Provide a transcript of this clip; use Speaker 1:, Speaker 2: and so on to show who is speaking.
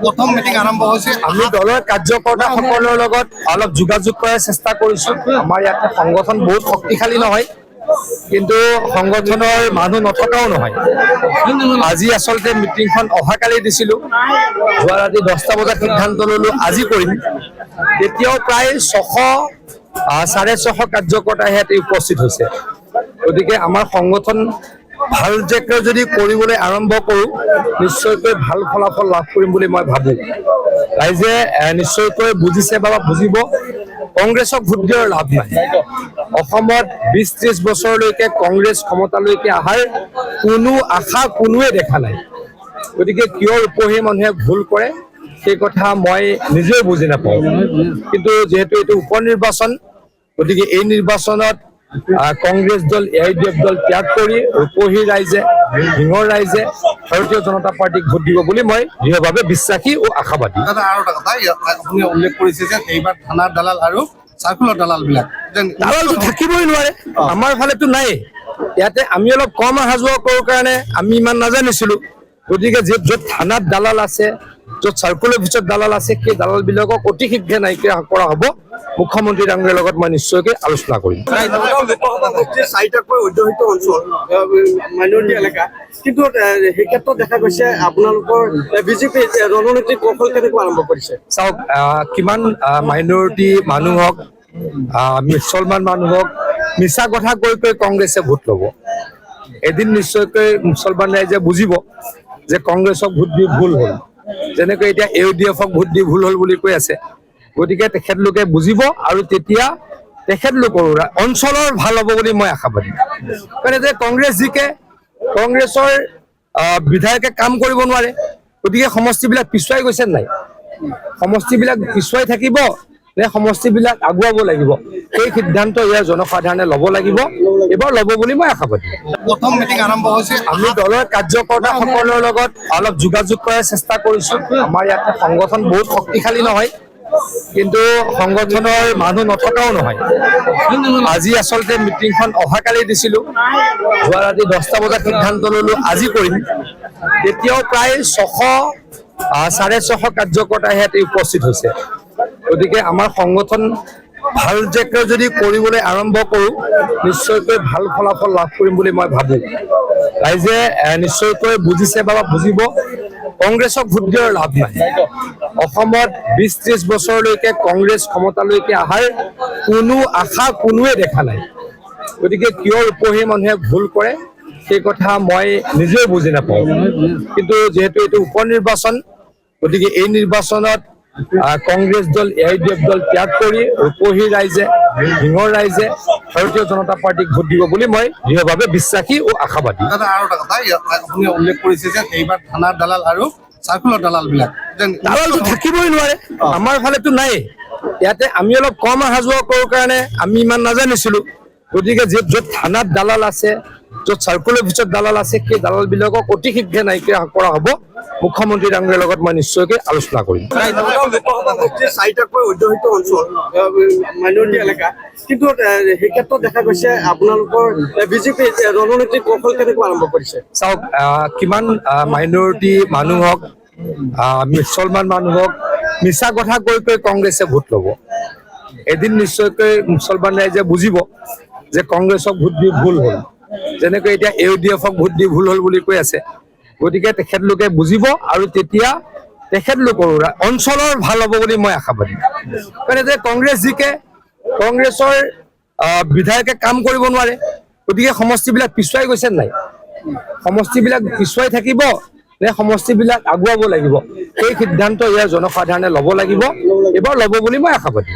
Speaker 1: প্ৰথম মিটিং আৰম্ভ হৈছে।
Speaker 2: আমি দলৰ কাৰ্যকৰ্তাসকলৰ লগত অলপ যোগাযোগ কৰাৰ চেষ্টা কৰিছোঁ। আমাৰ ইয়াতে সংগঠন বহুত শক্তিশালী নহয়, কিন্তু সংগঠনৰ মানুহ নথকাও নহয়। আজি আচলতে মিটিংখন অহাকালি দিছিলোঁ, যোৱা ৰাতি 10টা বজাত সিদ্ধান্ত ল'লোঁ আজি কৰিম। তেতিয়াও প্ৰায় 600-650 কাৰ্যকৰ্তা ইয়াতে উপস্থিত হৈছে। গতিকে আমাৰ সংগঠন ভাল জাকে যদি কৰিবলৈ আৰম্ভ কৰোঁ, নিশ্চয়কৈ ভাল ফলাফল লাভ কৰিম বুলি মই ভাবোঁ। ৰাইজে নিশ্চয়কৈ বুজিছে বা বুজিব, কংগ্ৰেছক ভোট দিয়াৰ লাভ নাই। অসমত 20-30 বছৰলৈকে কংগ্ৰেছ ক্ষমতালৈকে অহাৰ কোনো আশা কোনোৱে দেখা নাই। গতিকে কিয় ৰূপহী মানুহে ভুল কৰে সেই কথা মই নিজেও বুজি নাপাওঁ। কিন্তু যিহেতু এইটো উপ নিৰ্বাচন, গতিকে এই নিৰ্বাচনত কংগ্ৰেছ দল, AIUDF দল ত্যাগ কৰি ৰূপহী ৰাইজে, সিঙৰ ৰাইজে ভাৰতীয় জনতা পাৰ্টিক ভোট দিব বুলি মই দৃঢ়ভাৱে বিশ্বাসী ও আশাবাদী।
Speaker 1: আৰু এটা কথা, আপুনি উল্লেখ কৰিছে যে এইবাৰ থানাৰ দালাল আৰু চাৰ্কুলৰ দালালবিলাক
Speaker 2: দালালটো থাকিবই নোৱাৰে, আমাৰ ফালেতো নাই। ইয়াতে আমি অলপ কম অহা যোৱা কৰোঁ কাৰণে আমি ইমান নাজানিছিলোঁ। গতিকে য'ত থানাত দালাল আছে, য'ত চাৰ্কুল অফিচত দালাল আছে, সেই দালালবিলাকক অতি শীঘ্ৰে নাইকিয়া কৰা হ'ব। মুখ্যমন্ত্ৰী ডাঙৰীয়াৰ লগত মই নিশ্চয়কৈ আলোচনা কৰিম।
Speaker 3: চাৰিটাকৈ অধ্যুষিত অঞ্চল, মাইনৰিটি এলেকা, কিন্তু সেই ক্ষেত্ৰত দেখা গৈছে আপোনালোকৰ বিজেপি ৰণনীতিৰ কৌশল কেনেকৈ আৰম্ভ কৰিছে?
Speaker 2: চাওক, কিমান মাইনৰিটি মানুহক, মুছলমান মানুহক মিছা কথা কৈ কংগ্ৰেছে ভোট ল'ব। এদিন নিশ্চয়কৈ মুছলমান ৰাইজে বুজিব যে কংগ্ৰেছক ভোট দি ভুল হ'ল, যেনেকৈ এতিয়া AIUDFক ভোট দি ভুল হ'ল বুলি কৈ আছে। গতিকে তেখেতলোকে বুজিব আৰু তেতিয়া তেখেতলোকৰো অঞ্চলৰ ভাল হ'ব বুলি মই আশাবাদী। কাৰণ যে কংগ্ৰেছ জিকে, কংগ্ৰেছৰ বিধায়কে কাম কৰিব নোৱাৰে। গতিকে সমষ্টিবিলাক পিছুৱাই গৈছে নাই? সমষ্টিবিলাক পিছুৱাই থাকিব নে সমষ্টিবিলাক আগুৱাব লাগিব? সেই সিদ্ধান্ত ইয়াৰ জনসাধাৰণে ল'ব লাগিব, এইবাৰ ল'ব বুলি মই আশাবাদী।
Speaker 1: প্ৰথম মিটিং আৰম্ভ হৈছে।
Speaker 2: আমি দলৰ কাৰ্যকৰ্তাসকলৰ লগত অলপ যোগাযোগ কৰাৰ চেষ্টা কৰিছোঁ। আমাৰ ইয়াতে সংগঠন বহুত শক্তিশালী নহয়, কিন্তু সংগঠনৰ মানুহ নথকাও নহয়। আজি আচলতে মিটিংখন অহাকালি দিছিলোঁ, যোৱা ৰাতি 10টা বজাত সিদ্ধান্ত ল'লোঁ আজি কৰিম। তেতিয়াও প্ৰায় 600-650 কাৰ্যকৰ্তা ইয়াতে উপস্থিত হৈছে। গতিকে আমাৰ সংগঠন ভাল জাকে যদি কৰিবলৈ আৰম্ভ কৰোঁ, নিশ্চয়কৈ ভাল ফলাফল লাভ কৰিম বুলি মই ভাবোঁ। ৰাইজে নিশ্চয়কৈ বুজিছে বা বুজিব, কংগ্ৰেছক ভোট দিয়াৰ লাভ নাই। অসমত 20-30 বছৰলৈকে কংগ্ৰেছ ক্ষমতালৈকে অহাৰ কোনো আশা কোনোৱে দেখা নাই। গতিকে কিয় ৰূপহী মানুহে ভুল কৰে সেই কথা মই নিজেও বুজি নাপাওঁ। কিন্তু যিহেতু এইটো উপ নিৰ্বাচন, গতিকে এই নিৰ্বাচনত কংগ্ৰেছ দল, AIUDF দল ত্যাগ কৰি ৰূপহী ৰাইজে, সিঙৰ ৰাইজে ভাৰতীয় জনতা পাৰ্টিক ভোট দিব বুলি মই দৃঢ়ভাৱে বিশ্বাসী ও আশাবাদী।
Speaker 1: আৰু এটা কথা, আপুনি উল্লেখ কৰিছে যে এইবাৰ থানাৰ দালাল আৰু চাৰ্কুলৰ দালালবিলাক
Speaker 2: দালালটো থাকিবই নোৱাৰে, আমাৰ ফালেতো নাই। ইয়াতে আমি অলপ কম অহা যোৱা কৰোঁ কাৰণে আমি ইমান নাজানিছিলোঁ। গতিকে য'ত থানাত দালাল আছে, য'ত চাৰ্কুল অফিচত দালাল আছে, সেই দালালবিলাকক অতি শীঘ্ৰে নাইকিয়া কৰা হ'ব। মুখ্যমন্ত্ৰী ডাঙৰীয়াৰ লগত মই নিশ্চয়কৈ আলোচনা কৰিম।
Speaker 3: চাৰিটাকৈ অধ্যুষিত অঞ্চল, মাইনৰিটি এলেকা, কিন্তু সেই ক্ষেত্ৰত দেখা গৈছে আপোনালোকৰ বিজেপি ৰণনীতিৰ কৌশল কেনেকৈ আৰম্ভ কৰিছে?
Speaker 2: চাওক, কিমান মাইনৰিটি মানুহক, মুছলমান মানুহক মিছা কথা কৈ কংগ্ৰেছে ভোট ল'ব। এদিন নিশ্চয়কৈ মুছলমান ৰাইজে বুজিব যে কংগ্ৰেছক ভোট দি ভুল হ'ল, যেনেকৈ এতিয়া AIUDFক ভোট দি ভুল হ'ল বুলি কৈ আছে। গতিকে তেখেতলোকে বুজিব আৰু তেতিয়া তেখেতলোকৰো অঞ্চলৰ ভাল হ'ব বুলি মই আশাবাদী। কাৰণ যে কংগ্ৰেছ জিকে, কংগ্ৰেছৰ বিধায়কে কাম কৰিব নোৱাৰে। গতিকে সমষ্টিবিলাক পিছুৱাই গৈছে নাই? সমষ্টিবিলাক পিছুৱাই থাকিব নে সমষ্টিবিলাক আগুৱাব লাগিব? সেই সিদ্ধান্ত ইয়াৰ জনসাধাৰণে ল'ব লাগিব, এইবাৰ ল'ব বুলি মই আশাবাদী।